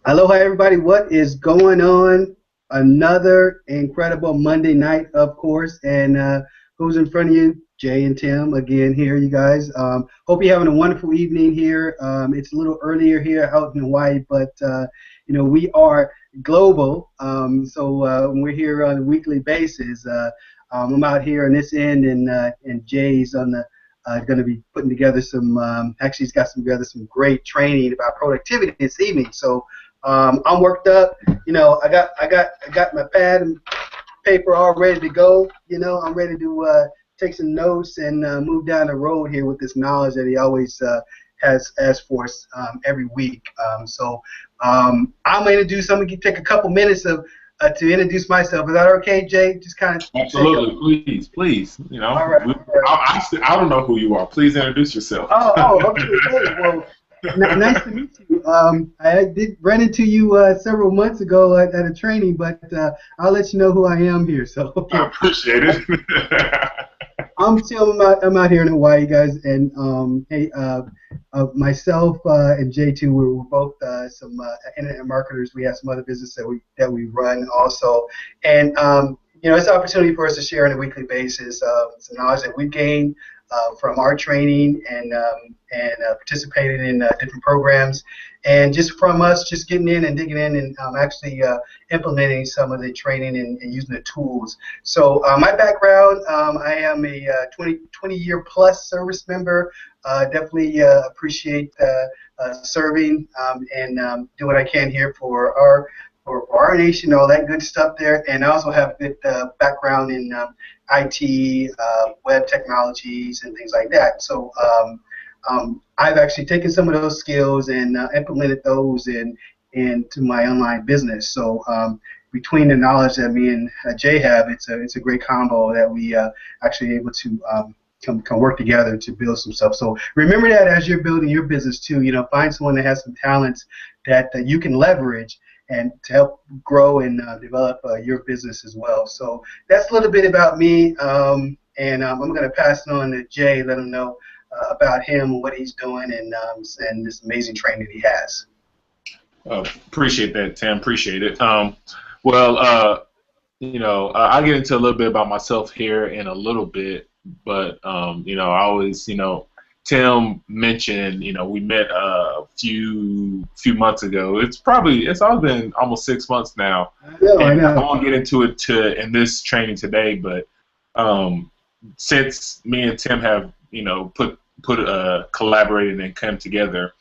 Aloha, everybody. What is going on? Another incredible Monday night, of course. And who's in front of you? Jay and Tim again here, you guys. Hope you're having a wonderful evening here. It's a little earlier here out in Hawaii, but we are global. We're here on a weekly basis. I'm out here on this end, and Jay's on the going to be putting together some. Actually, he's got some together some great training about productivity this evening. So I'm worked up. I got my pad and paper all ready to go. I'm ready to take some notes and move down the road here with this knowledge that he always has for us every week. I'm going to do something. Take a couple minutes to introduce myself. Is that okay, Jay? Just kind of absolutely, please. All right. I don't know who you are. Please introduce yourself. Okay. Hey, well, nice to meet you. I did run into you several months ago at a training, but I'll let you know who I am here. So okay. I appreciate it. I'm Tim. I'm out here in Hawaii, guys, and myself and Jay too. We're both some internet marketers. We have some other business that we run also, and it's an opportunity for us to share on a weekly basis some knowledge that we've gained from our training and participating in different programs, and just from us just getting in and digging in and actually implementing some of the training and using the tools. So my background, I am a 20-year plus service member. Definitely appreciate serving and do what I can here for our nation, all that good stuff there. And I also have a good background in IT, web technologies, and things like that. So I've actually taken some of those skills and implemented those into my online business. So between the knowledge that me and Jay have, it's a great combo that we actually able to can work together to build some stuff. So remember that as you're building your business too, find someone that has some talents that you can leverage and to help grow and develop your business as well. So that's a little bit about me, and I'm going to pass it on to Jay, let him know about him, what he's doing, and this amazing training he has. Appreciate that, Tim. Appreciate it. I'll get into a little bit about myself here in a little bit, but I always, Tim mentioned, we met a few months ago. It's all been almost 6 months now. I know. I won't get into it in this training today, but since me and Tim have, collaborated and come together,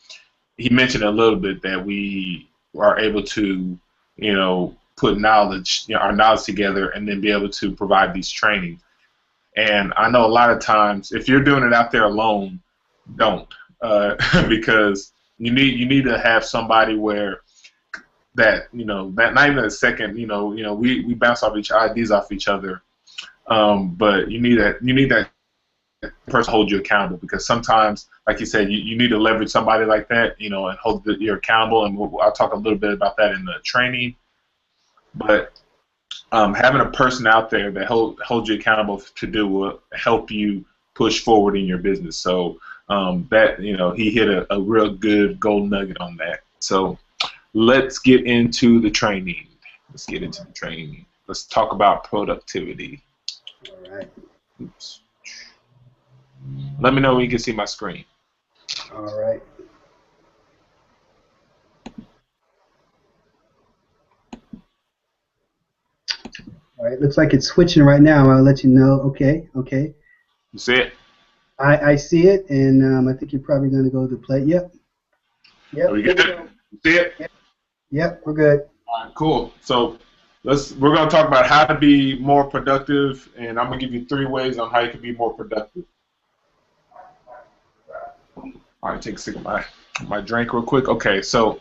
he mentioned a little bit that we are able to, put our knowledge together and then be able to provide these trainings. And I know a lot of times, if you're doing it out there alone, don't, because you need to have somebody where that that not even a second, we bounce off ideas off each other, but you need that person to hold you accountable, because sometimes, like you said, you need to leverage somebody like that, and hold you accountable, and I'll talk a little bit about that in the training. But having a person out there that holds you accountable to do will help you push forward in your business. So he hit a real good gold nugget on that. So let's get into the training. Let's talk about productivity. All right. Oops. Let me know when you can see my screen. All right. All right. Looks like it's switching right now. I'll let you know. Okay. You see it? I see it, and I think you're probably going to go to play. Yep. Are we good? You see it? Yep, we're good. All right, cool. So we're going to talk about how to be more productive, and I'm going to give you 3 ways on how you can be more productive. All right, take a sip of my drink real quick. Okay, so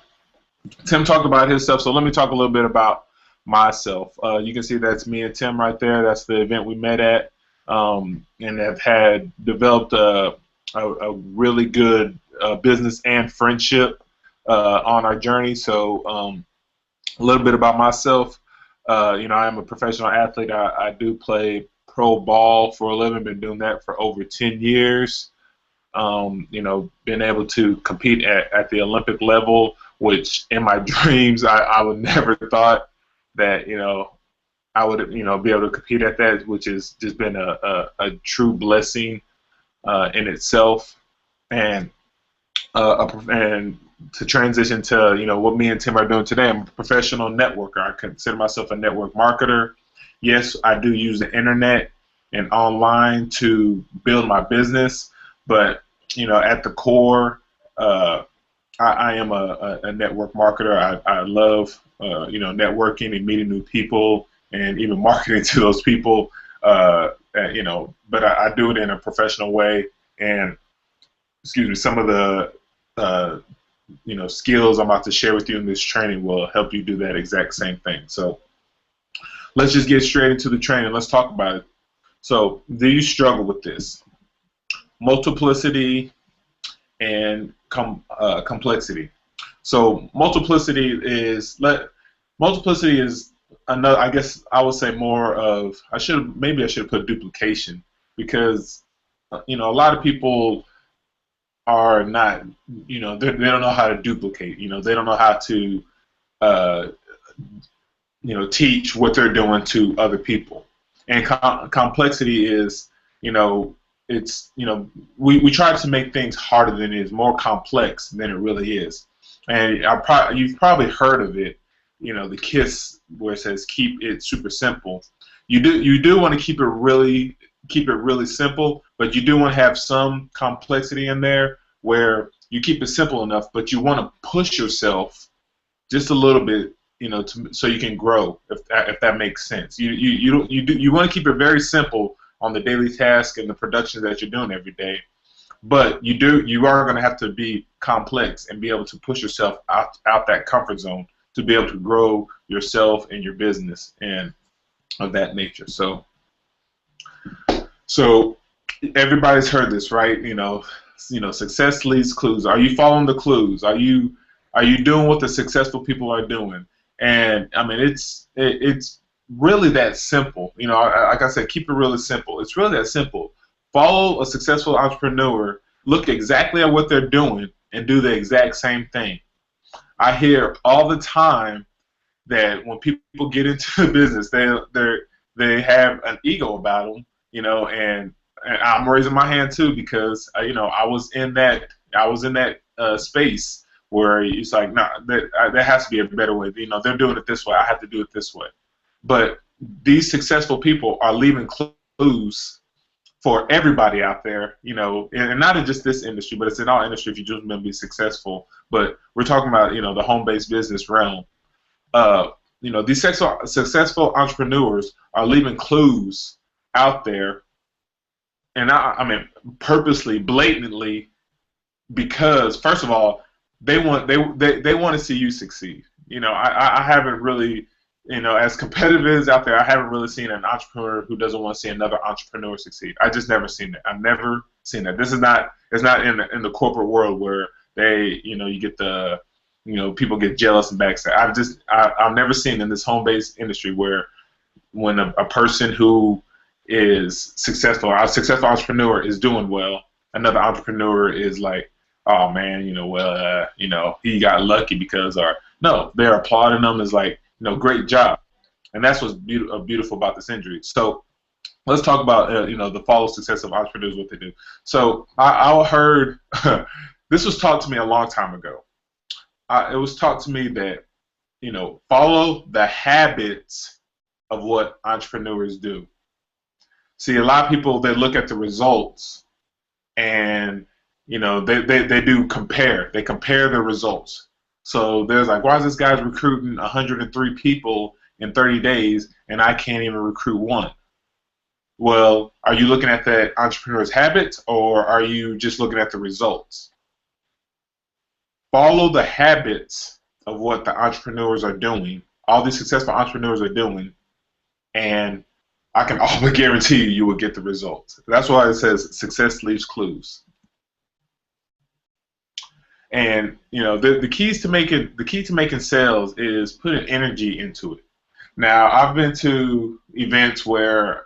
Tim talked about his stuff, so let me talk a little bit about myself. You can see that's me and Tim right there. That's the event we met at, and have had developed a really good business and friendship on our journey. So a little bit about myself. I'm a professional athlete. I do play pro ball for a living. Been doing that for over 10 years. Been able to compete at the Olympic level which in my dreams I would never thought that I would be able to compete at that, which has just been a true blessing in itself. And and to transition to what me and Tim are doing today, I'm a professional networker. I consider myself a network marketer. Yes, I do use the internet and online to build my business, but at the core, I am a network marketer. I love networking and meeting new people and even marketing to those people. But I do it in a professional way. And excuse me, some of the skills I'm about to share with you in this training will help you do that exact same thing. So let's just get straight into the training. Let's talk about it. So, do you struggle with this? Multiplicity and complexity. So multiplicity is another. I guess I would say more of. Maybe I should have put duplication, because a lot of people are not, they don't know how to duplicate. They don't know how to uh, teach what they're doing to other people. And complexity is, it's, we try to make things harder than it is, more complex than it really is. And you've probably heard of it, the KISS, where it says keep it super simple. You do want to keep it really simple, but you do want to have some complexity in there where you keep it simple enough, but you want to push yourself just a little bit, so you can grow. If that makes sense, you want to keep it very simple on the daily task and the productions that you're doing every day, but you are going to have to be complex and be able to push yourself out that comfort zone to be able to grow yourself and your business and of that nature. So everybody's heard this, right? Success leaves clues. Are you following the clues? Are you doing what the successful people are doing? And I mean, it's really that simple. Like I said, keep it really simple. It's really that simple. Follow a successful entrepreneur. Look exactly at what they're doing and do the exact same thing. I hear all the time that when people get into the business, they have an ego about them, and I'm raising my hand too, because I was in that space where it's like, nah, there has to be a better way. They're doing it this way. I have to do it this way. But these successful people are leaving clues for everybody out there, and not in just this industry, but it's in all industry if you just want to be successful. But we're talking about, the home-based business realm. These successful entrepreneurs are leaving clues out there, and I mean purposely, blatantly, because first of all, they want to see you succeed. I haven't really, as competitive as out there, I haven't really seen an entrepreneur who doesn't want to see another entrepreneur succeed. I just never seen that. I've never seen that. It's not in the corporate world where they, you get the, people get jealous and backstab. I've never seen in this home-based industry where when a person who is successful, a successful entrepreneur is doing well, another entrepreneur is like, oh man, he got lucky because, or no, they're applauding them as like, great job. And that's what's beautiful about this injury. So let's talk about, the follow success of entrepreneurs, what they do. So I heard, this was taught to me a long time ago. It was taught to me that, follow the habits of what entrepreneurs do. See, a lot of people, they look at the results and, they do compare. They compare the results. So there's like, why is this guy's recruiting 103 people in 30 days and I can't even recruit one? Well, are you looking at that entrepreneur's habits, or are you just looking at the results? Follow the habits of what the entrepreneurs are doing, all these successful entrepreneurs are doing, and I can almost guarantee you will get the results. That's why it says success leaves clues. And the key to making sales is putting energy into it. Now, I've been to events where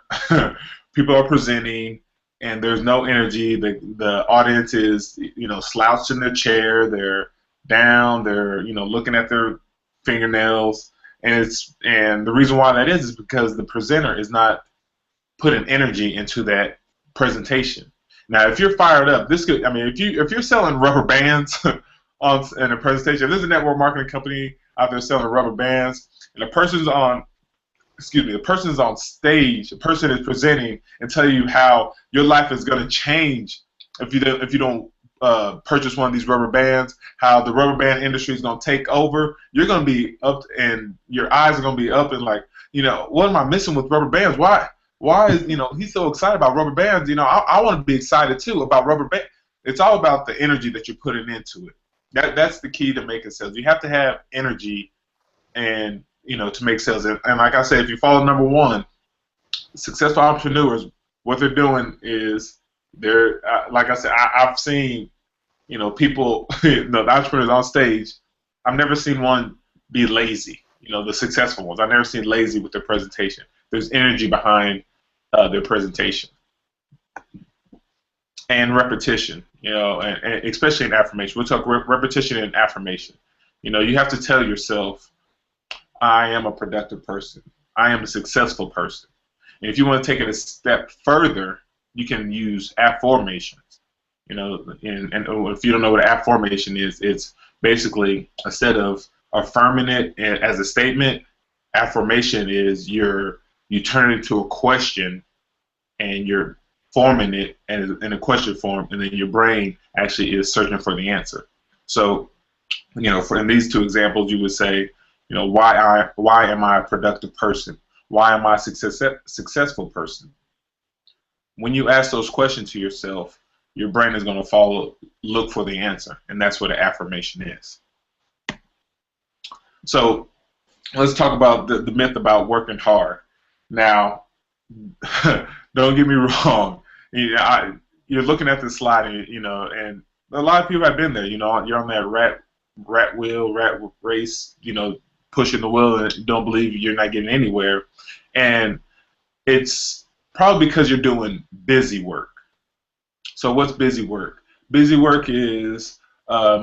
people are presenting and there's no energy. The audience is slouched in their chair. down. They're, looking at their fingernails, and the reason why that is because the presenter is not putting energy into that presentation. Now, if you're fired up, this could, I mean, if you're selling rubber bands in a presentation, if there's a network marketing company out there selling rubber bands, and the person is on stage, the person is presenting and tell you how your life is going to change if you don't purchase one of these rubber bands, how the rubber band industry is going to take over. You're going to be up, and your eyes are going to be up, and like, what am I missing with rubber bands? Why is, he's so excited about rubber bands? I want to be excited too about rubber band. It's all about the energy that you're putting into it. That's the key to making sales. You have to have energy, and to make sales. And like I said, if you follow number one, successful entrepreneurs, what they're doing is they're like I said, I've seen people, the entrepreneurs on stage. I've never seen one be lazy. The successful ones. I've never seen lazy with their presentation. There's energy behind their presentation, and repetition. And especially in affirmation. We'll talk repetition and affirmation. You have to tell yourself, I am a productive person. I am a successful person. And if you want to take it a step further, you can use affirmations. And if you don't know what an affirmation is, it's basically, instead of affirming it as a statement, affirmation is you turn it into a question, and you're forming it in a question form, and then your brain actually is searching for the answer. So, in these two examples, you would say, why am I a productive person? Why am I a successful person? When you ask those questions to yourself, your brain is going to look for the answer, and that's what an affirmation is. So let's talk about the myth about working hard. Now, don't get me wrong. You're looking at this slide, and a lot of people have been there. You're on that rat race, pushing the wheel, and don't believe you're not getting anywhere. And it's probably because you're doing busy work. So what's busy work? Busy work is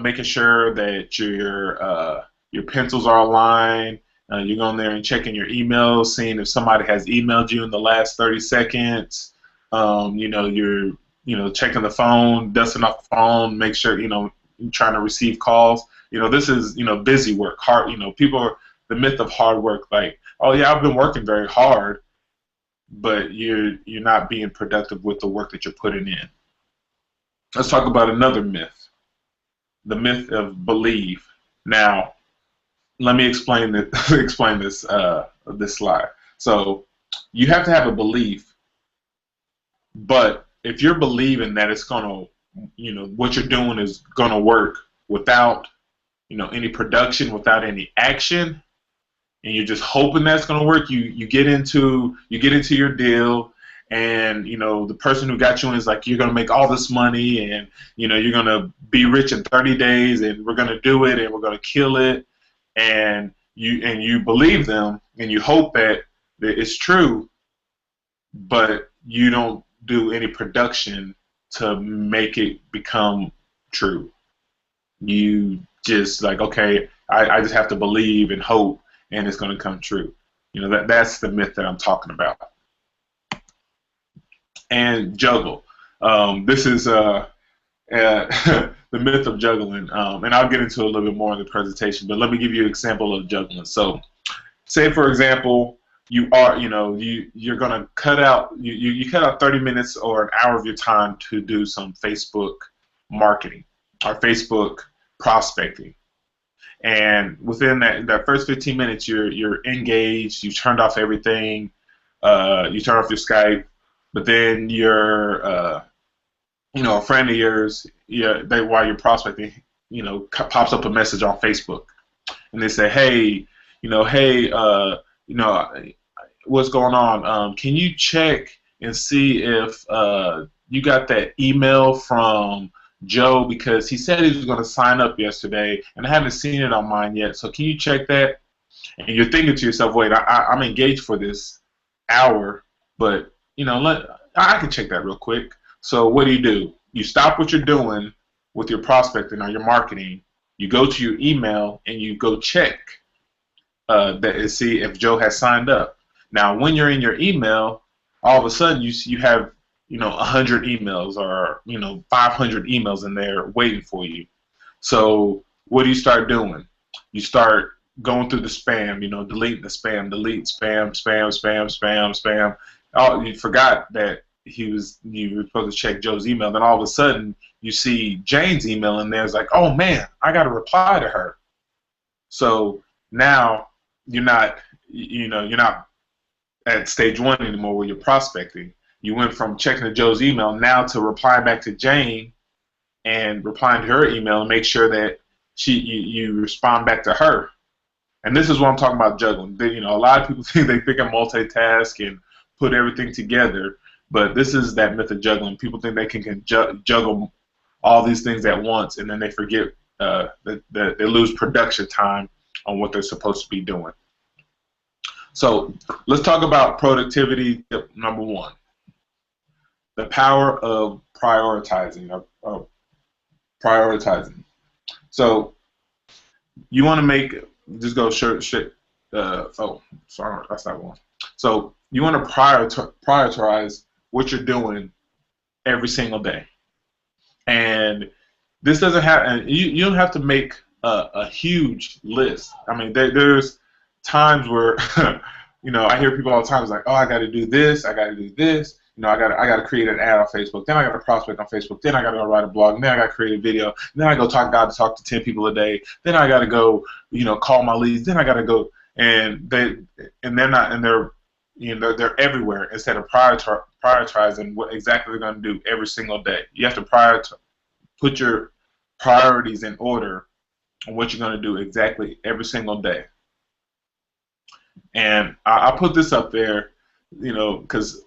making sure that your pencils are aligned. You're going there and checking your emails, seeing if somebody has emailed you in the last 30 seconds. You're checking the phone, dusting off the phone, make sure you're trying to receive calls. This is busy work. Hard. The myth of hard work, like, oh yeah, I've been working very hard, but you're not being productive with the work that you're putting in. Let's talk about another myth, the myth of believe. Now, let me explain this slide. So you have to have a belief, but if you're believing that it's gonna, what you're doing is gonna work without, any production, without any action, and you're just hoping that's gonna work, you get into your deal, and the person who got you in is like, you're gonna make all this money, and you're gonna be rich in 30 days, and we're gonna do it, and we're gonna kill it, and you believe them, and you hope that it's true, but you don't do any production to make it become true. You just like, okay, I just have to believe and hope, and it's going to come true. That's the myth that I'm talking about. And juggle. This is the myth of juggling, and I'll get into it a little bit more in the presentation. But let me give you an example of juggling. So, say for example, you're gonna cut out you cut out 30 minutes or an hour of your time to do some Facebook marketing or Facebook prospecting. And within that first 15 minutes, you're engaged. You turned off everything. You turn off your Skype, but then a friend of yours, while you're prospecting, pops up a message on Facebook, and they say, hey, what's going on? Can you check and see if you got that email from Joe, because he said he was going to sign up yesterday, and I haven't seen it on mine yet. So can you check that? And you're thinking to yourself, wait, I'm engaged for this hour, but I can check that real quick. So what do? You stop what you're doing with your prospecting or your marketing. You go to your email and you go check that and see if Joe has signed up. Now, when you're in your email, all of a sudden you have 100 emails or 500 emails in there waiting for you. So what do you start doing? You start going through the spam, deleting the spam, delete spam, spam, spam, spam, spam. Oh, you forgot that you were supposed to check Joe's email. Then all of a sudden you see Jane's email in there. It's like, oh man, I got to reply to her. So now you're not at stage one anymore where you're prospecting. You went from checking to Joe's email now to replying back to Jane and replying to her email and make sure that you respond back to her. And this is what I'm talking about juggling. A lot of people think they can multitask and put everything together, but this is that myth of juggling. People think they can juggle all these things at once, and then they forget that they lose production time on what they're supposed to be doing. So let's talk about productivity tip number one. The power of prioritizing. Prioritizing. So you want to make, just go shit. Oh, sorry, that's not one. So you want to prioritize what you're doing every single day. And this doesn't have, and you don't have to make a huge list. I mean, there's times where, I hear people all the time, it's like, oh, I got to do this, I got to do this. I got to create an ad on Facebook. Then I got to prospect on Facebook. Then I got to go write a blog. And then I got to create a video. Then I go talk to 10 people a day. Then I got to go, call my leads. Then I got to go, and they're everywhere instead of prioritizing what exactly they're going to do every single day. You have to put your priorities in order on what you're going to do exactly every single day. And I put this up there, because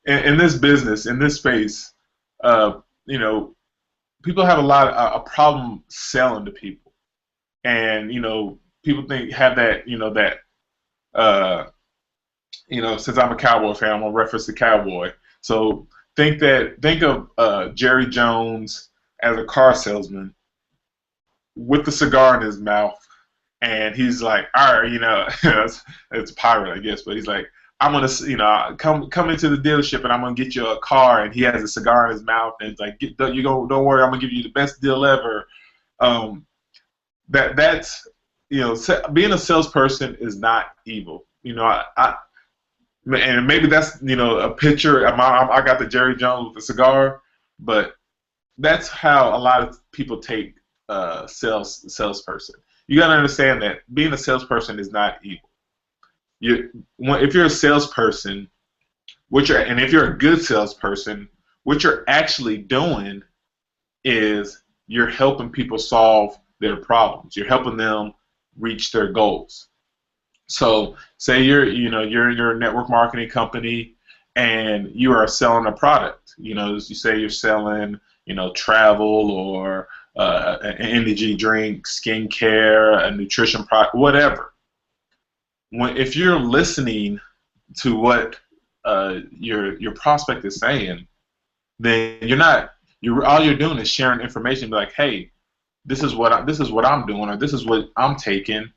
in this business, in this space, people have a problem selling to people, and people have that since I'm a Cowboy fan, I'm gonna reference the Cowboy. So think of Jerry Jones as a car salesman with the cigar in his mouth, and he's like, all right, it's a pirate, I guess, but he's like, I'm gonna, come into the dealership and I'm gonna get you a car, and he has a cigar in his mouth, and it's like, don't worry, I'm gonna give you the best deal ever. That's being a salesperson is not evil. And maybe that's a picture. I got the Jerry Jones with the cigar, but that's how a lot of people take salesperson. You gotta understand that being a salesperson is not evil. If you're a salesperson, and if you're a good salesperson, what you're actually doing is you're helping people solve their problems. You're helping them reach their goals. So say you're in your network marketing company and you are selling a product. You say you're selling travel or an energy drink, skincare, a nutrition product, whatever. If you're listening to what your prospect is saying, then all you're doing is sharing information. Be like, hey, this is what I'm doing, or this is what I'm taking.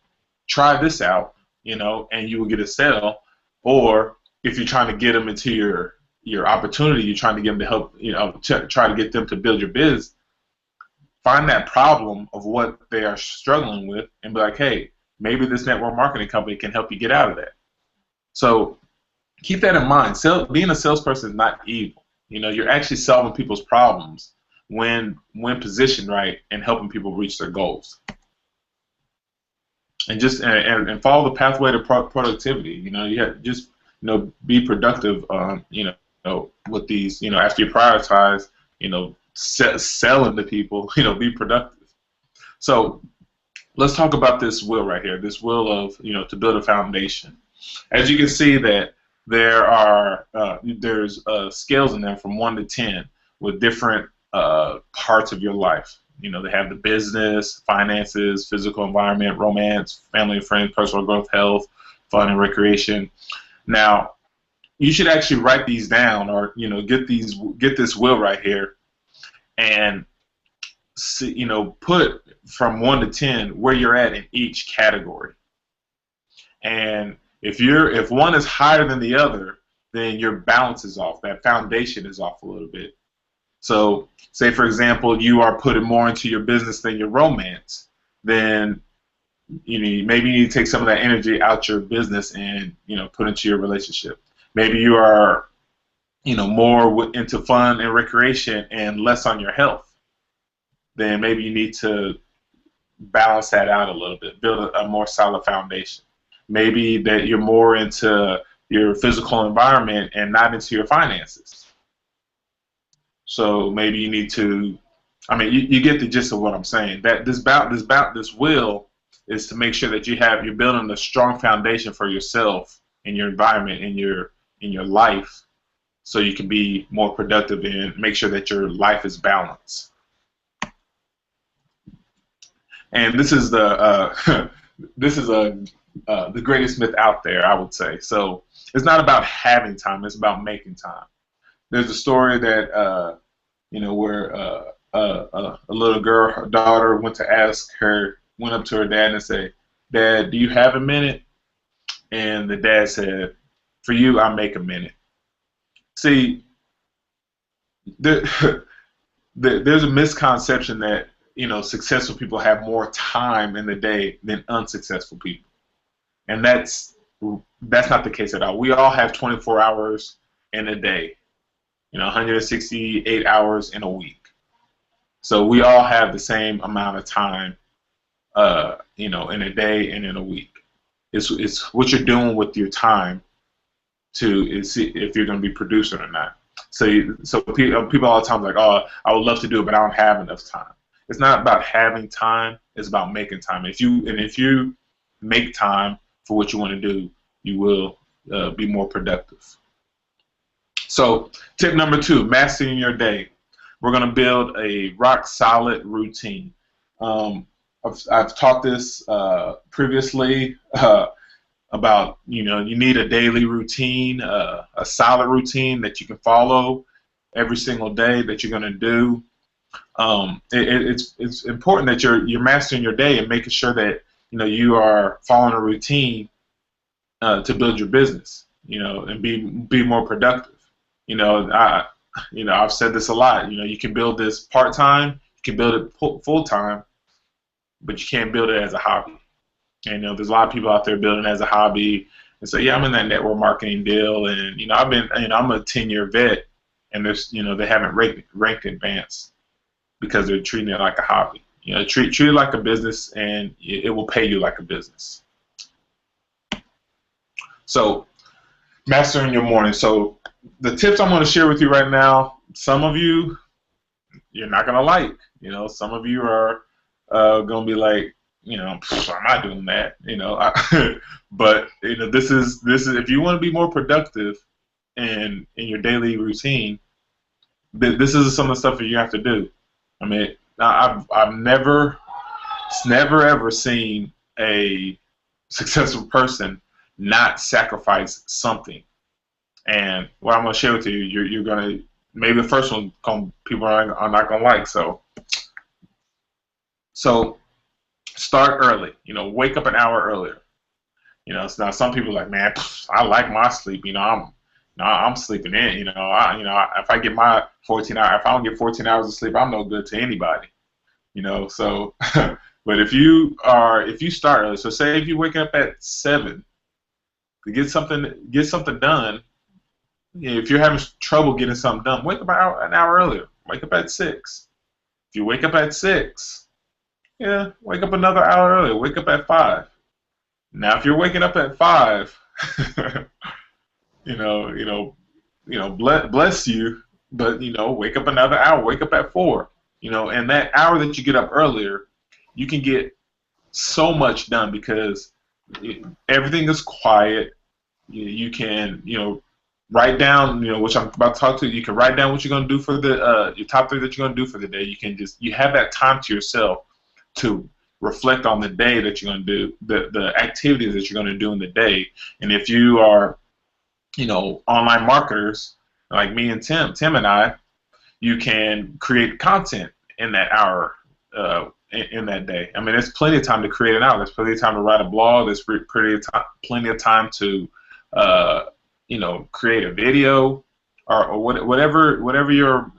Try this out, and you will get a sale. Or if you're trying to get them into your opportunity, you're trying to get them to help, try to get them to build your biz. Find that problem of what they are struggling with, and be like, hey, maybe this network marketing company can help you get out of that. So keep that in mind. Being a salesperson is not evil. You're actually solving people's problems when positioned right and helping people reach their goals. And just and follow the pathway to productivity. You have just be productive. With these. After you prioritize. Selling to people. Be productive. So let's talk about this will right here. This will of to build a foundation. As you can see that there's scales in there from 1 to 10 with different parts of your life. They have the business, finances, physical environment, romance, family and friends, personal growth, health, fun and recreation. Now, you should actually write these down, or get this will right here, and see, from 1 to 10 where you're at in each category. And if one is higher than the other, then your balance is off. That foundation is off a little bit. So, say for example, you are putting more into your business than your romance, then maybe you need to take some of that energy out your business and put into your relationship. Maybe you are more into fun and recreation and less on your health. Then maybe you need to balance that out a little bit, build a more solid foundation. Maybe that you're more into your physical environment and not into your finances. So maybe you need to, I mean, you get the gist of what I'm saying. That this will is to make sure that you're building a strong foundation for yourself and your environment in your life, so you can be more productive and make sure that your life is balanced. And this is the the greatest myth out there, I would say. So it's not about having time; it's about making time. There's a story that where a little girl, her daughter, went up to her dad and said, "Dad, do you have a minute?" And the dad said, "For you, I make a minute." See, there's a misconception that successful people have more time in the day than unsuccessful people, and that's not the case at all. We all have 24 hours in a day, 168 hours in a week. So we all have the same amount of time, in a day and in a week. It's what you're doing with your time to see if you're going to be producing or not. So people all the time are like, oh, I would love to do it, but I don't have enough time. It's not about having time. It's about making time. If you make time for what you want to do, you will be more productive. So tip number 2, mastering your day. We're going to build a rock solid routine. I've taught this previously about you need a daily routine, a solid routine that you can follow every single day that you're going to do. It's important that you're mastering your day and making sure that you are following a routine to build your business, and be more productive. I've said this a lot. You can build this part-time, you can build it full-time, but you can't build it as a hobby. And there's a lot of people out there building it as a hobby, and so yeah, I'm in that network marketing deal, and I'm a 10-year vet, and there's they haven't ranked advanced because they're treating it like a hobby. Treat it like a business, and it will pay you like a business. So, mastering your morning. So, the tips I'm going to share with you right now, some of you, you're not going to like. Some of you are going to be like, I'm not doing that. But this is if you want to be more productive in your daily routine, this is some of the stuff that you have to do. I mean, I've never ever seen a successful person not sacrifice something. And what I'm going to share with you, you're going to, maybe the first one people are not going to like. So start early. Wake up an hour earlier. Now some people are like, man, I like my sleep. I'm sleeping in. If I get my 14 hours, if I don't get 14 hours of sleep, I'm no good to anybody. So, but if you start early, so say if you wake up at 7 to get something done. If you're having trouble getting something done, wake up an hour earlier. Wake up at 6. If you wake up at 6, wake up another hour earlier. Wake up at 5. Now, if you're waking up at 5, bless you, but wake up another hour. Wake up at 4. And that hour that you get up earlier, you can get so much done because everything is quiet. You can write down, which I'm about to talk to you. You can write down what you're going to do for your top 3 that you're going to do for the day. You have that time to yourself to reflect on the day that you're going to do, the activities that you're going to do in the day. And if you are, online marketers like me and Tim and I, you can create content in that hour in that day. I mean, there's plenty of time to create an hour. There's plenty of time to write a blog. There's plenty of time to, uh, create a video or whatever you're,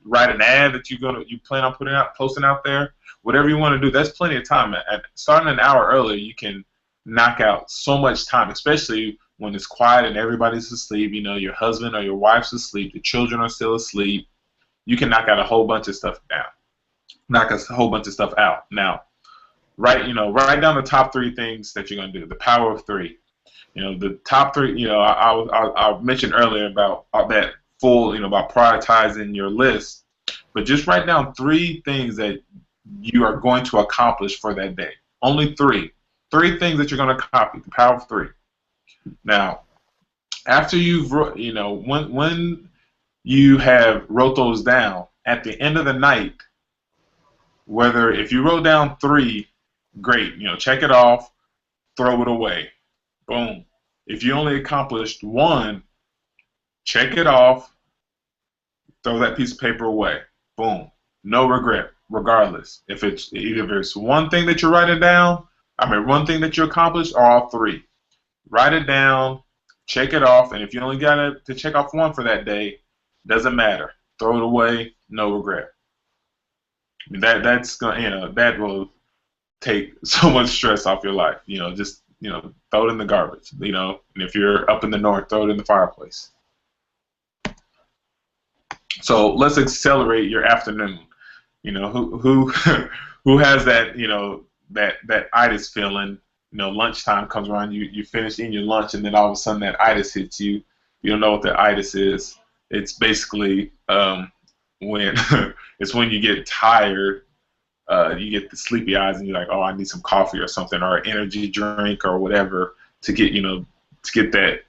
write an ad that you plan on posting out there. Whatever you want to do, that's plenty of time. Starting an hour earlier, you can knock out so much time, especially when it's quiet and everybody's asleep. Your husband or your wife's asleep, the children are still asleep. You can knock out a whole bunch of stuff down. Knock a whole bunch of stuff out. Now, write down the top three things that you're gonna do. The power of three. The top three. I mentioned earlier about that about prioritizing your list, but just write down three things that you are going to accomplish for that day. Only three. Three things that you're going to accomplish. The power of three. Now, after when you have wrote those down, at the end of the night, if you wrote down three, great. Check it off, throw it away. Boom. If you only accomplished one, check it off, throw that piece of paper away. Boom. No regret, regardless. If it's one thing that you're writing down, one thing that you accomplished, or all three. Write it down, check it off, and if you only got to check off one for that day, doesn't matter. Throw it away, no regret. That will take so much stress off your life. Just throw it in the garbage. And if you're up in the north, throw it in the fireplace. So let's accelerate your afternoon. Who who has that that itis feeling? Lunchtime comes around, you finish eating your lunch, and then all of a sudden that itis hits you. You don't know what the itis is. It's basically when it's when you get tired, you get the sleepy eyes, and you're like, oh, I need some coffee or something, or an energy drink or whatever to get that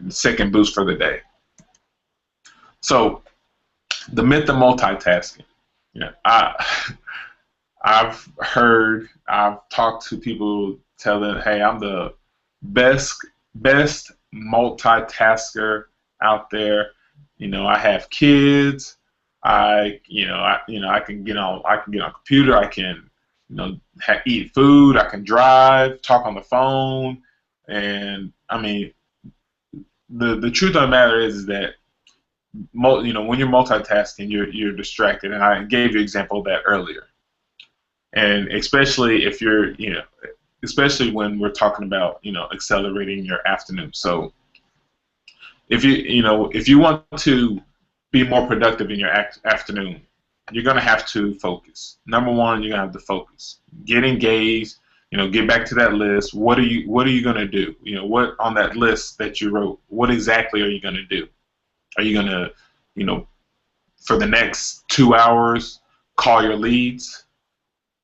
second boost for the day. So the myth of multitasking. I've talked to people telling, hey, I'm the best multitasker out there. I have kids. I can get on a computer. I can, eat food. I can drive, talk on the phone, and the truth of the matter is that when you're multitasking, you're distracted, and I gave you an example of that earlier. And especially if you're, especially when we're talking about, accelerating your afternoon. So if you want to be more productive in your afternoon, you're going to have to focus. Number one, you're going to have to focus. Get engaged. Get back to that list. What are you going to do? What on that list that you wrote? What exactly are you going to do? Are you going to, for the next 2 hours, call your leads?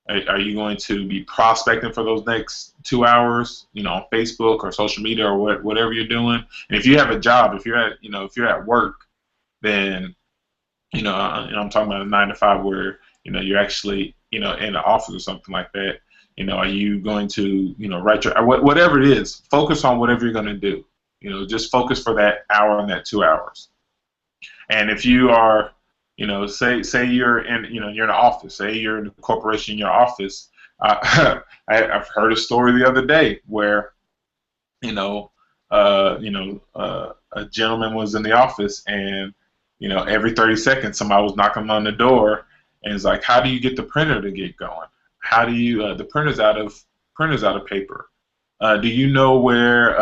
Are you going to be prospecting for those next 2 hours, on Facebook or social media or whatever you're doing? And if you have a job, if you're at work, then, I'm talking about a 9 to 5 where, you're actually, in the office or something like that. Are you going to, write whatever it is, focus on whatever you're going to do. Just focus for that hour and that 2 hours. And if you are, say you're in, you're in an office, say you're in a corporation in your office. I've heard a story the other day where, a gentleman was in the office, and every 30 seconds somebody was knocking on the door, and it's like, how do you get the printer to get going? How do you the printer's out of paper? Do you know where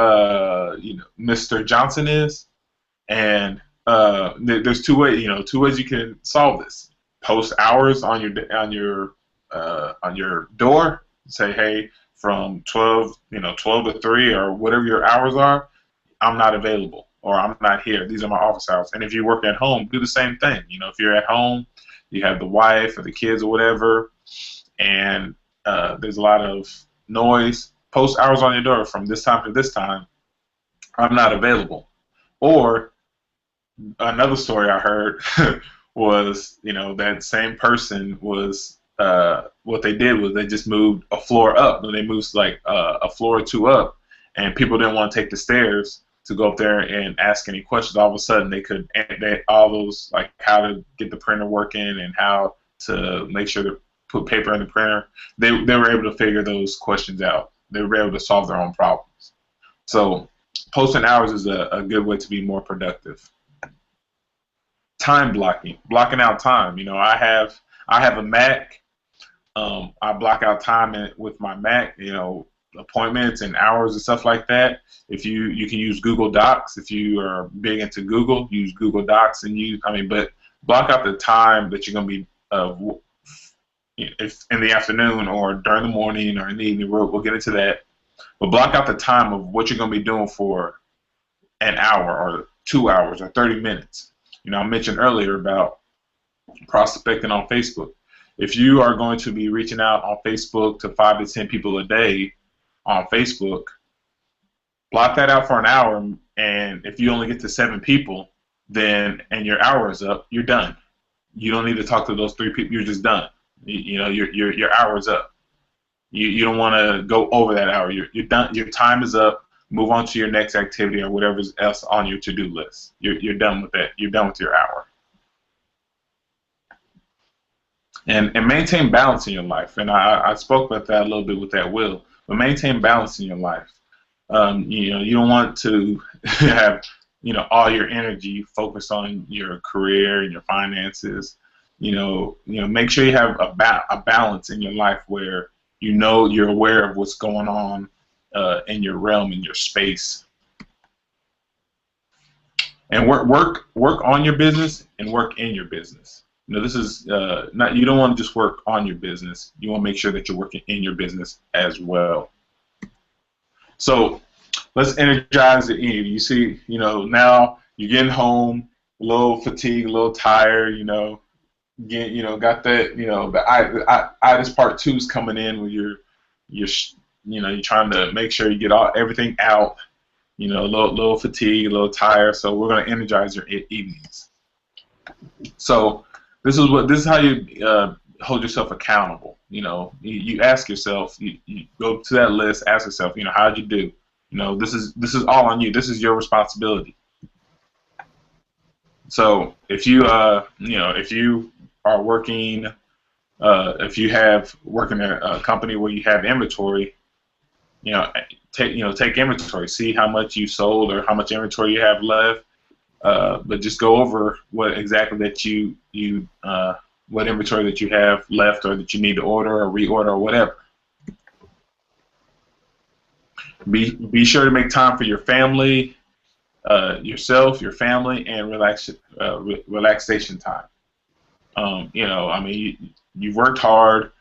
Mr. Johnson is? And there's two ways you can solve this. Post hours on your door. Say, hey, from 12 to 3 or whatever your hours are, I'm not available, or I'm not here. These are my office hours. And if you work at home, do the same thing. If you're at home, you have the wife or the kids or whatever, and there's a lot of noise. Post hours on your door from this time to this time. I'm not available. Or another story I heard was, that same person was, what they did was they just moved a floor up. They moved like a floor or two up, and people didn't want to take the stairs to go up there and ask any questions. All of a sudden, all those, like how to get the printer working and how to make sure that put paper in the printer. They were able to figure those questions out. They were able to solve their own problems. So posting hours is a good way to be more productive. Time blocking, blocking out time. I have a Mac. I block out time with my Mac. Appointments and hours and stuff like that. If you can use Google Docs. If you are big into Google, use Google Docs and but block out the time that you're going to be if in the afternoon or during the morning or in the evening. We'll get into that. But block out the time of what you're going to be doing for an hour or 2 hours or 30 minutes. I mentioned earlier about prospecting on Facebook. If you are going to be reaching out on Facebook to 5 to 10 people a day on Facebook, block that out for an hour, and if you only get to 7 people, and your hour is up, you're done. You don't need to talk to those 3 people. You're just done. Your hour is up. You don't want to go over that hour. You're done. Your time is up. Move on to your next activity or whatever else on your to-do list. You're done with that. You're done with your hour. And maintain balance in your life. And I spoke about that a little bit with that will. But maintain balance in your life. You don't want to have all your energy focused on your career and your finances. Make sure you have a balance in your life where you're aware of what's going on in your realm, in your space. And work on your business and work in your business. This is not. You don't want to just work on your business. You want to make sure that you're working in your business as well. So let's energize it in. You see, now you're getting home, a little fatigued, a little tired. Got that. The itis part 2 is coming in where you're trying to make sure you get everything out. A little fatigued, a little tired. So we're going to energize your evenings. So this is how you hold yourself accountable. You ask yourself, you go to that list, ask yourself, how'd you do? This is all on you. This is your responsibility. So if you if you are working, if you have working at a company where you have inventory, take inventory, see how much you sold or how much inventory you have left. But just go over what exactly that what inventory that you have left or that you need to order or reorder or whatever. Be sure to make time for your family, yourself, your family, and relaxation time. You've worked hard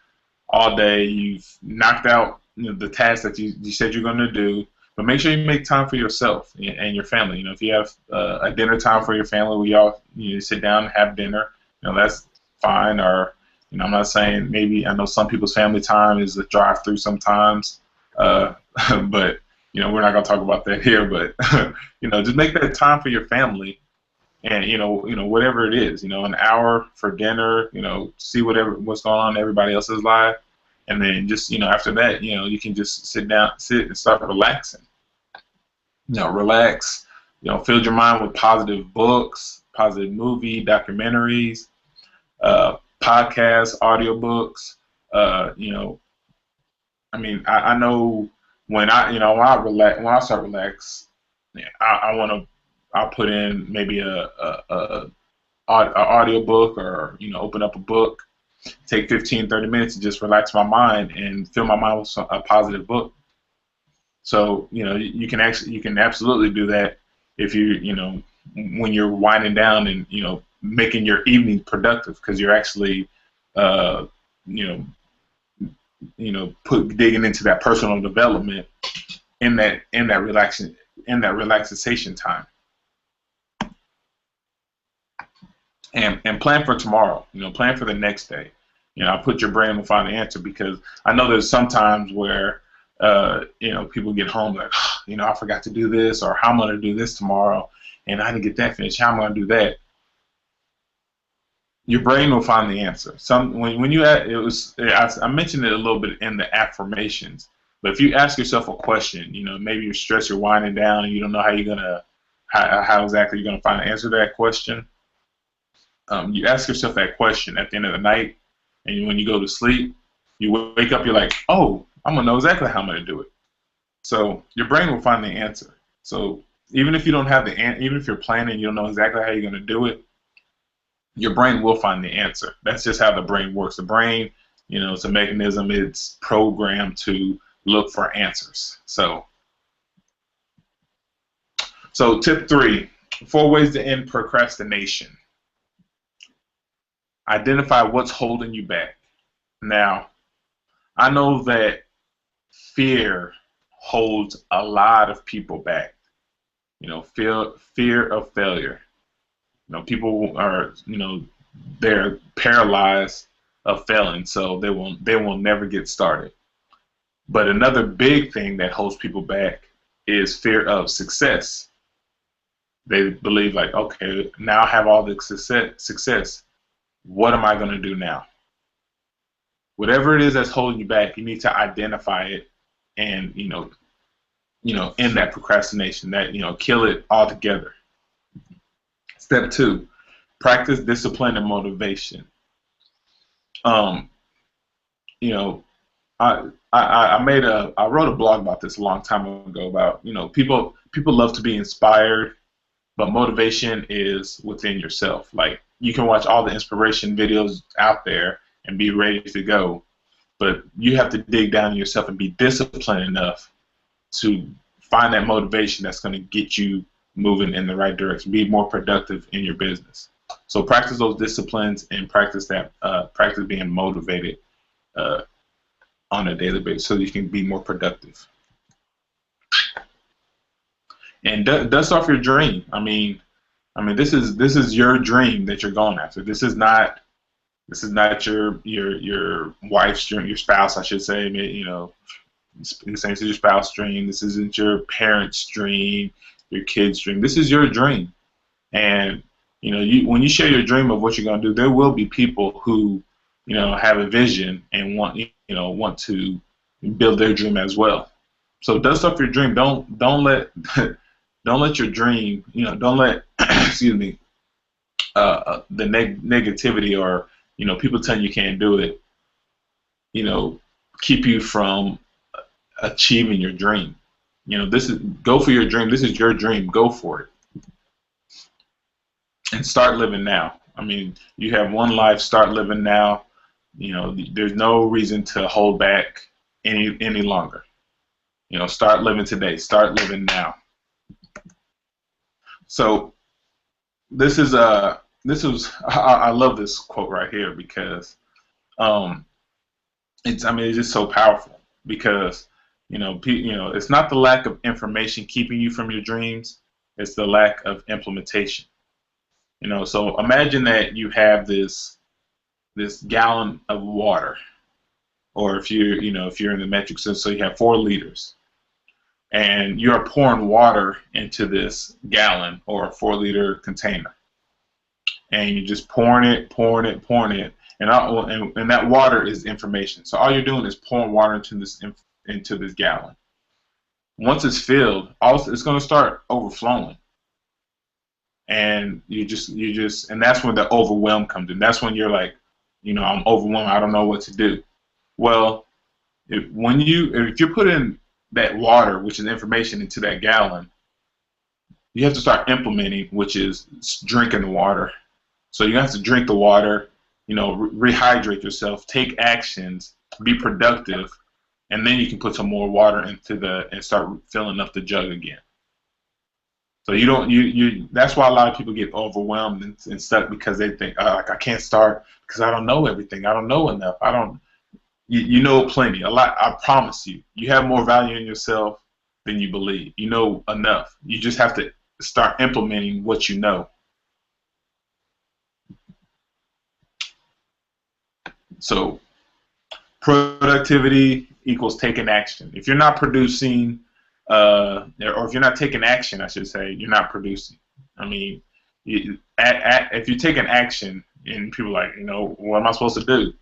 all day. You've knocked out the tasks that you said you're going to do. But make sure you make time for yourself and your family. If you have a dinner time for your family where y'all sit down and have dinner, that's fine. Or I'm not saying I know some people's family time is a drive-through sometimes, but we're not going to talk about that here. But just make that time for your family, and whatever it is, an hour for dinner. See what's going on in everybody else's life. And then just, after that, you can just sit and start relaxing. Relax. Fill your mind with positive books, positive movie, documentaries, podcasts, audiobooks. I know when I start relax, I'll put in maybe a audiobook or open up a book. Take 15, 30 minutes to just relax my mind and fill my mind with a positive book. So you can absolutely do that if when you're winding down and making your evening productive, because you're actually digging into that personal development in that relaxation time. And plan for tomorrow. Plan for the next day. Put your brain to find the answer, because I know there's some times where people get home like, I forgot to do this, or how I'm going to do this tomorrow, and I didn't get that finished. How am I going to do that? Your brain will find the answer. I mentioned it a little bit in the affirmations, but if you ask yourself a question, maybe you're stressed, you're winding down, and you don't know how exactly you're gonna find the answer to that question. You ask yourself that question at the end of the night, And when you go to sleep, you wake up, you're like, oh, I'm going to know exactly how I'm going to do it. So your brain will find the answer. So even if you don't have even if you're planning, you don't know exactly how you're going to do it, your brain will find the answer. That's just how the brain works. The brain, it's a mechanism. It's programmed to look for answers. So tip 3, 4 ways to end procrastination. Identify what's holding you back. Now, I know that fear holds a lot of people back. Fear of failure. People are, they're paralyzed of failing, so they will never get started. But another big thing that holds people back is fear of success. They believe like, okay, now I have all the success. What am I going to do now? Whatever it is that's holding you back, you need to identify it and, end that procrastination, that, kill it altogether. Step 2, practice discipline and motivation. I wrote a blog about this a long time ago about, people love to be inspired, but motivation is within yourself. Like, you can watch all the inspiration videos out there and be ready to go, but you have to dig down in yourself and be disciplined enough to find that motivation that's going to get you moving in the right direction, be more productive in your business. So practice those disciplines and practice being motivated on a daily basis so you can be more productive. And dust off your dream. I mean, this is your dream that you're going after. This is not your wife's dream, your spouse, I should say. This ain't your spouse's dream. This isn't your parents' dream, your kid's dream. This is your dream. And when you share your dream of what you're going to do, there will be people who have a vision and want to build their dream as well. So dust off your dream. Don't let your dream, don't let excuse me, the negativity or people telling you can't do it, keep you from achieving your dream. Go for your dream. This is your dream. Go for it. And start living now. You have one life. Start living now. There's no reason to hold back any longer. Start living today. Start living now. So I love this quote right here because it's just so powerful because it's not the lack of information keeping you from your dreams, it's the lack of implementation. So imagine that you have this gallon of water, or if you're in the metric system, so you have 4 liters, and you're pouring water into this gallon or a 4-liter container, and you're just pouring it, and that water is information. So all you're doing is pouring water into this gallon. Once it's filled, it's going to start overflowing. And and that's when the overwhelm comes in. That's when you're like, I'm overwhelmed. I don't know what to do. Well, if you're putting that water, which is information, into that gallon, you have to start implementing, which is drinking the water. So you have to drink the water, rehydrate yourself, take actions, be productive, and then you can put some more water and start filling up the jug again. So that's why a lot of people get overwhelmed and stuck because they think, I can't start because I don't know everything. I don't know enough. You know plenty. A lot. I promise you. You have more value in yourself than you believe. You know enough. You just have to start implementing what you know. So productivity equals taking action. If you're not producing, or if you're not taking action, I should say, you're not producing. If you take an action and people are like, what am I supposed to do?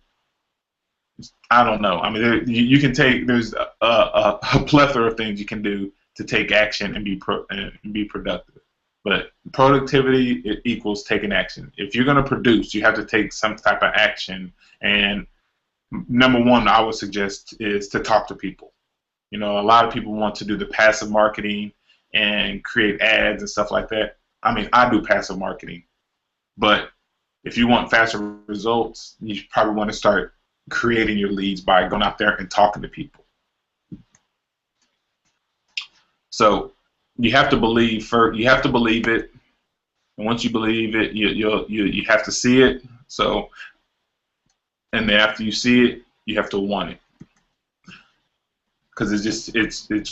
I don't know. You can there's a plethora of things you can do to take action and be productive. But productivity equals taking action. If you're going to produce, you have to take some type of action, and number one I would suggest is to talk to people. You know, a lot of people want to do the passive marketing and create ads and stuff like that. I mean, I do passive marketing, but if you want faster results, you probably want to start creating your leads by going out there and talking to people. So you have to believe first. You have to believe it, and once you believe it, you have to see it. So, and then after you see it, you have to want it, because it's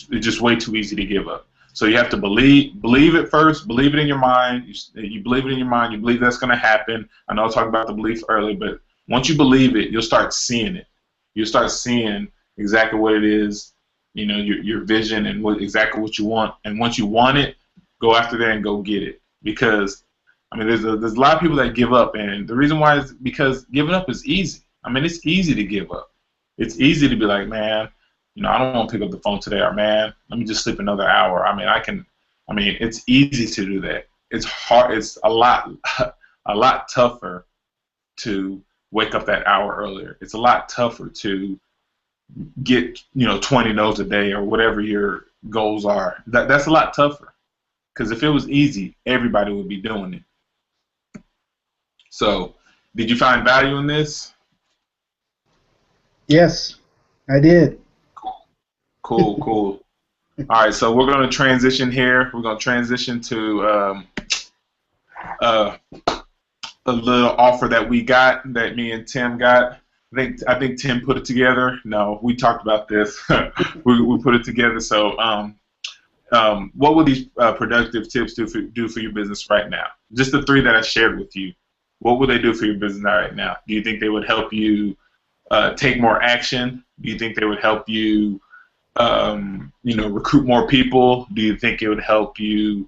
just way too easy to give up. So you have to believe it first. Believe it in your mind. You believe it in your mind. You believe that's going to happen. I know I talked about the belief earlier, but once you believe it, you'll start seeing it. You'll start seeing exactly what it is. You know, your vision and exactly what you want. And once you want it, go after that and go get it. Because I mean, there's a lot of people that give up, and the reason why is because giving up is easy. I mean, it's easy to give up. It's easy to be like, man, you know, I don't want to pick up the phone today, or man, let me just sleep another hour. I mean, it's easy to do that. It's hard. It's a lot tougher to wake up that hour earlier. It's a lot tougher to get, 20 no's a day or whatever your goals are. That's a lot tougher, because if it was easy, everybody would be doing it. So, did you find value in this? Yes, I did. Cool. All right, so we're going to transition here. We're going to transition to a little offer that we got, that me and Tim got. I think Tim put it together. No, we talked about this. we put it together. So, what would these productive tips do for your business right now? Just the 3 that I shared with you. What would they do for your business right now? Do you think they would help you take more action? Do you think they would help you, recruit more people? Do you think it would help you,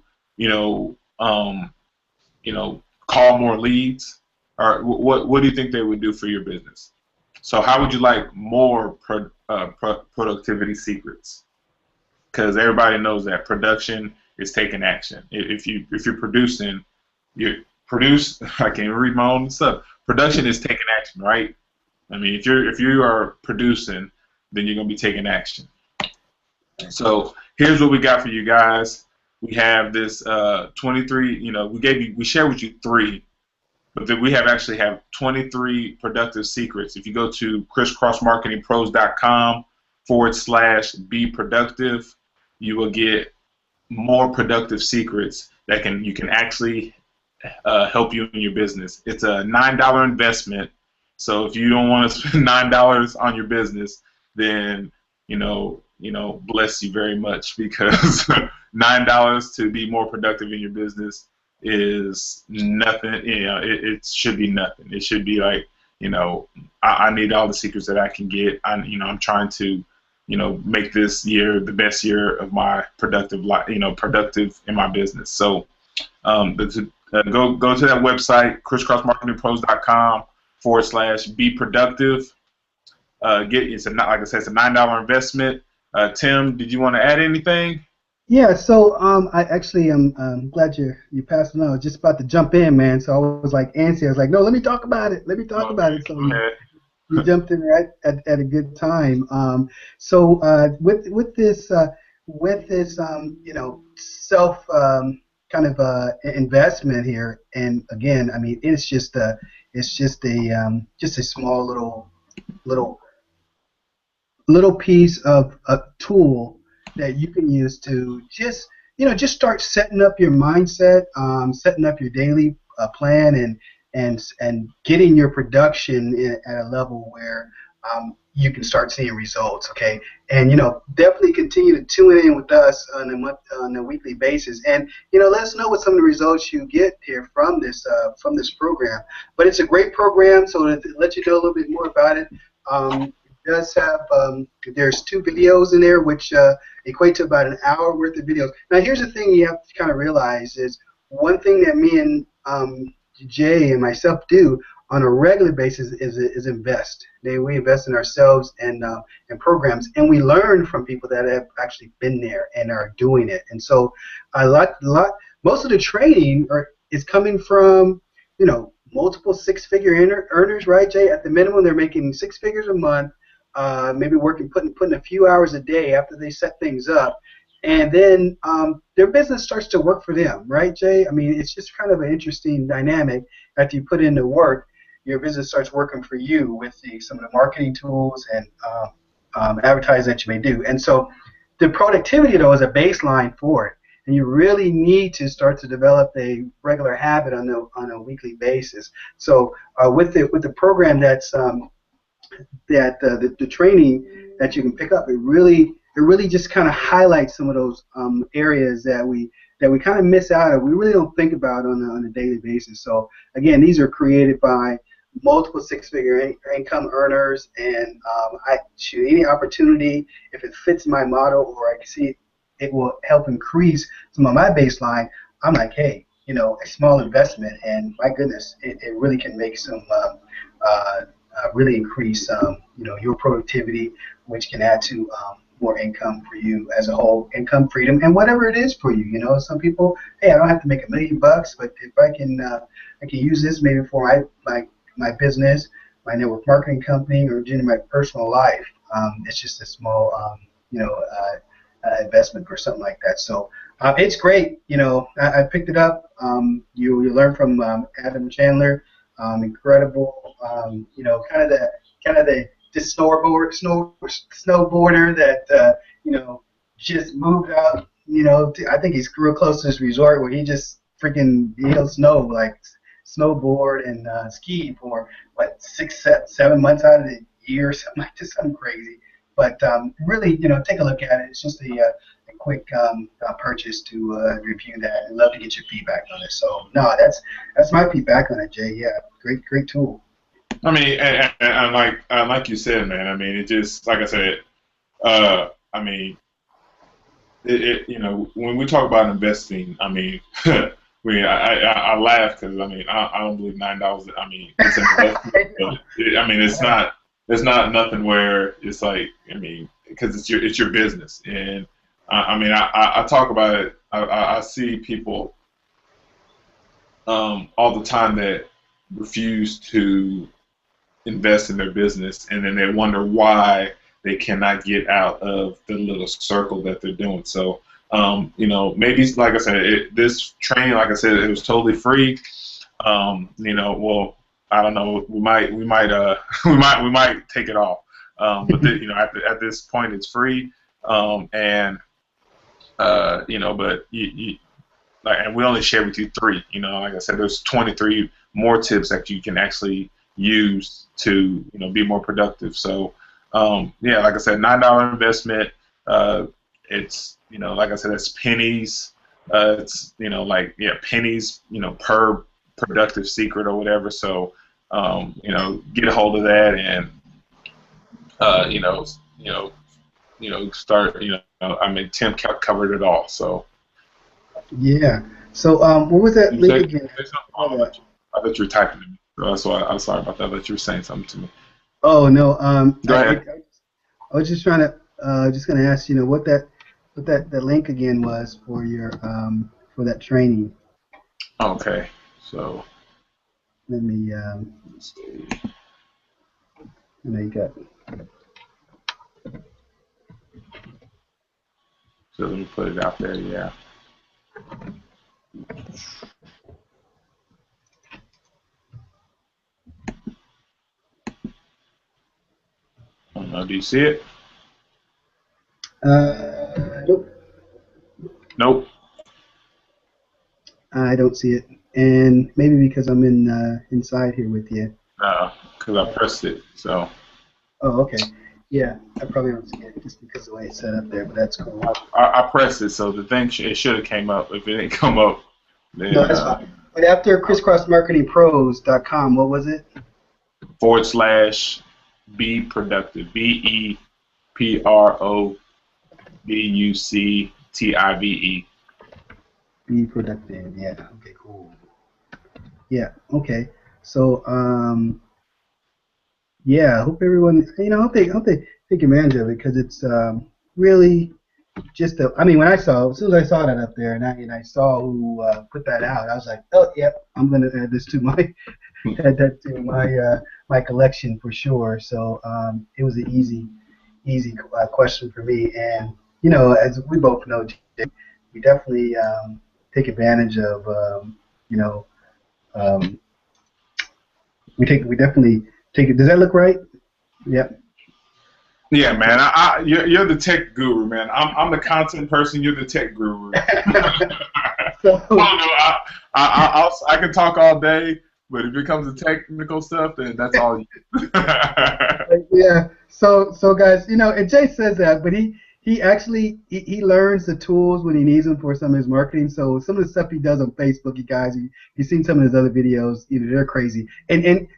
call more leads? Or what do you think they would do for your business? So how would you like more productivity secrets? Because everybody knows that production is taking action. If you're producing, I can't read my own stuff. Production is taking action, right? I mean, if you are producing, then you're gonna be taking action. So here's what we got for you guys. We have this 23. We shared with you 3, but then we actually have 23 productive secrets. If you go to crisscrossmarketingpros.com/be productive, you will get more productive secrets that you can actually help you in your business. It's a $9 investment. So if you don't want to spend $9 on your business, then bless you very much, because $9 to be more productive in your business is nothing. It should be nothing. It should be like, I need all the secrets that I can get. I'm trying to, make this year the best year of my productive life, productive in my business. So go to that website, crisscrossmarketingpros.com/be productive. Like I said, it's a $9 investment. Tim, did you want to add anything? Yeah, so I actually am glad you passed it on. I was just about to jump in, man. So I was like antsy. I was like, no, let me talk about it. Let me talk about it. So you jumped in right at a good time. So with this self kind of investment here, and again, I mean, it's just a small little piece of a tool that you can use to just start setting up your mindset, setting up your daily plan, and getting your production at a level where you can start seeing results. Okay, and definitely continue to tune in with us on a weekly basis, and let us know what some of the results you get here from this program. But it's a great program, so to let you know a little bit more about it. It does have there's 2 videos in there, which equate to about an hour worth of videos. Now, here's the thing you have to kind of realize is one thing that me and Jay and myself do on a regular basis is invest. We invest in ourselves and programs, and we learn from people that have actually been there and are doing it. And so most of the training is coming from multiple six-figure earners, right, Jay? At the minimum, they're making six figures a month, maybe putting a few hours a day after they set things up, and then their business starts to work for them, right, Jay? I mean, it's just kind of an interesting dynamic. After you put in the work, your business starts working for you with some of the marketing tools and advertising that you may do. And so the productivity, though, is a baseline for it. And you really need to start to develop a regular habit on a weekly basis. So with the program the training that you can pick up, it really just kind of highlights some of those areas that we kind of miss out of. We really don't think about on a daily basis. So again, these are created by multiple six-figure income earners, and I shoot any opportunity if it fits my model or I can see it will help increase some of my baseline. I'm like, hey, a small investment, and my goodness, it really can make some really increase your productivity, which can add to more income for you as a whole, income freedom, and whatever it is for you. Some people, hey, I don't have to make $1 million, but if I can use this maybe for my business, my network marketing company, or in my personal life. It's just a small, investment for something like that. So it's great. I picked it up. You learn from Adam Chandler. Incredible. This snowboarder that just moved out. I think he's real close to this resort where he just freaking he'll snowboard and ski for what 6, 7 months out of the year, something like this, something crazy. But really, take a look at it. It's just a quick purchase to review that. I'd love to get your feedback on it. So no, that's my feedback on it, Jay. Yeah, great tool. I mean, and like you said, man. I mean, it just like I said. I mean, when we talk about investing, I mean, I laugh because I mean I don't believe $9. I mean, it's an investment, but I mean it's not nothing where it's like, I mean, because it's your business, and I mean I talk about it. I see people all the time that refuse to invest in their business, and then they wonder why they cannot get out of the little circle that they're doing. So, maybe like I said, this training, like I said, it was totally free. Well, I don't know. We might we might take it off. But at this point, it's free. But and we only share with you 3. Like I said, there's 23 more tips that you can actually use to be more productive. So like I said, $9 investment. It's like I said, it's pennies. It's pennies per productive secret or whatever. So get a hold of that and start. I mean, Tim covered it all. So yeah. So what was that link again? I thought you were typing to me. So that's why I'm sorry about that. But you were saying something to me. Oh no. Go ahead. I was just trying to just going to ask what that link again was for your for that training. Okay. So let me let's see. I know you got. So let me put it out there. Yeah. I don't know. Do you see it? Nope. Nope. I don't see it, and maybe because I'm inside here with you. Because I pressed it. So. Oh, okay. Yeah, I probably don't see it just because of the way it's set up there, but that's cool. I pressed it, so the thing it should have came up. If it didn't come up, then no, that's fine. But after crisscrossmarketingpros.com, what was it? /be productive. BEPRODUCTIVE. Be productive. Yeah. Okay. Cool. Yeah. Okay. So yeah. I hope everyone. I hope they take advantage of it because it's really just. I mean, as soon as I saw that up there, and I saw who put that out, I was like, oh yeah, I'm gonna add this to my add that to my collection for sure. So it was an easy question for me. And as we both know, we definitely take advantage of you know um, we definitely take it. Does that look right? Yep. Yeah, man. You're the tech guru, man. I'm the content person. You're the tech guru. So I don't know. I can talk all day, but if it comes to technical stuff, then that's all you. yeah. So guys, and Jay says that, but he actually he learns the tools when he needs them for some of his marketing. So some of the stuff he does on Facebook, you guys, you've seen some of his other videos. They're crazy. And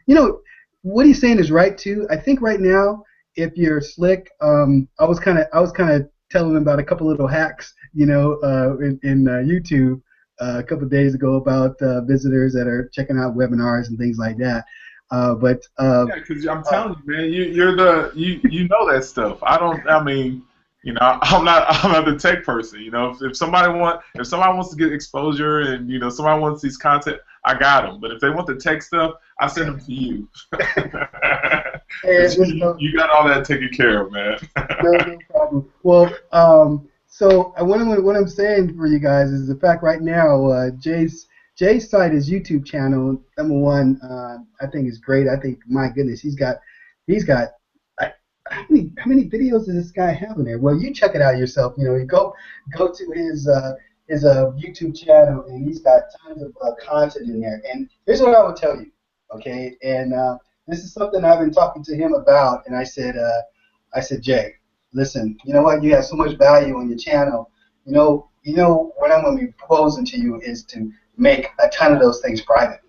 what he's saying is right too. I think right now, if you're slick, I was kind of telling him about a couple little hacks, in YouTube. A couple of days ago about visitors that are checking out webinars and things like that. But Yeah, because I'm telling you, man, you know that stuff. I don't. I mean, I'm not the tech person. If somebody wants to get exposure and somebody wants these content, I got them. But if they want the tech stuff, I send them to you. And 'Cause you got all that taken care of, man. no problem. Well, so what I'm saying for you guys is the fact right now, Jay's site, his YouTube channel, number one, I think is great. I think, my goodness, he's got I, how many videos does this guy have in there? Well, you check it out yourself. You go to his YouTube channel, and he's got tons of content in there. And here's what I would tell you, okay? And this is something I've been talking to him about, and I said, Jay, listen, you know what? You have so much value on your channel. What I'm going to be proposing to you is to make a ton of those things private,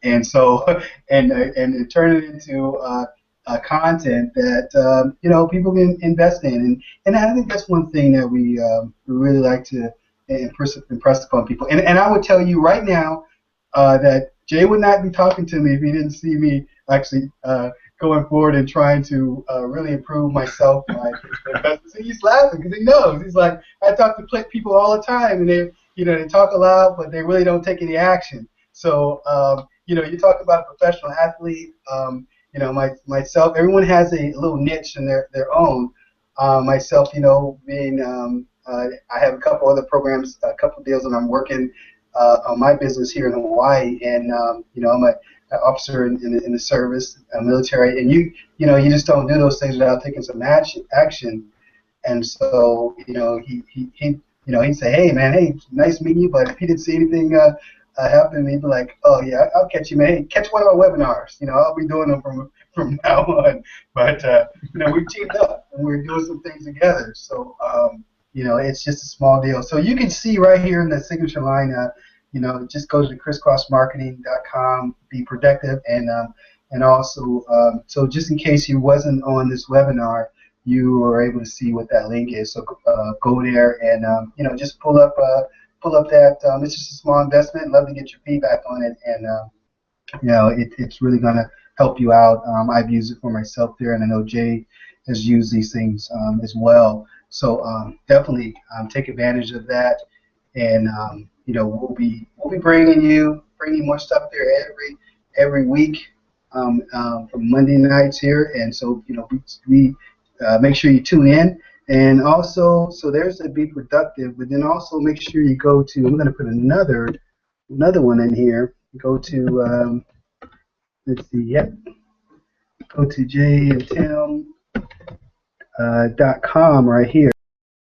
and so and turn it into content that people can invest in, and I think that's one thing that we really like to impress upon people. And I would tell you right now that Jay would not be talking to me if he didn't see me actually going forward and trying to really improve myself. See, he's laughing because he knows. He's like, I talk to people all the time, and they talk a lot, but they really don't take any action. So, you talk about a professional athlete. Myself, everyone has a little niche in their own. Myself, being I have a couple other programs, a couple deals that I'm working on my business here in Hawaii, and I'm an officer in the service, military, and you just don't do those things without taking some action. And so he'd say, hey man, hey, nice meeting you, but if he didn't see anything happen, he'd be like, oh yeah, I'll catch you, man. Hey, catch one of our webinars. I'll be doing them from now on. But we teamed up and we're doing some things together. So it's just a small deal. So you can see right here in the signature line, just go to crisscrossmarketing.com, be productive, and also, so just in case you wasn't on this webinar, you were able to see what that link is. So go there and just pull up that. It's just a small investment. Love to get your feedback on it, and it's really gonna help you out. I've used it for myself there, and I know Jay has used these things as well. So definitely take advantage of that, and we'll be bringing more stuff there every week from Monday nights here, and so we make sure you tune in, and also so there's a be productive, but then also make sure you go to. I'm going to put another one in here. Go to let's see, yep. Go to jandtim.com right here.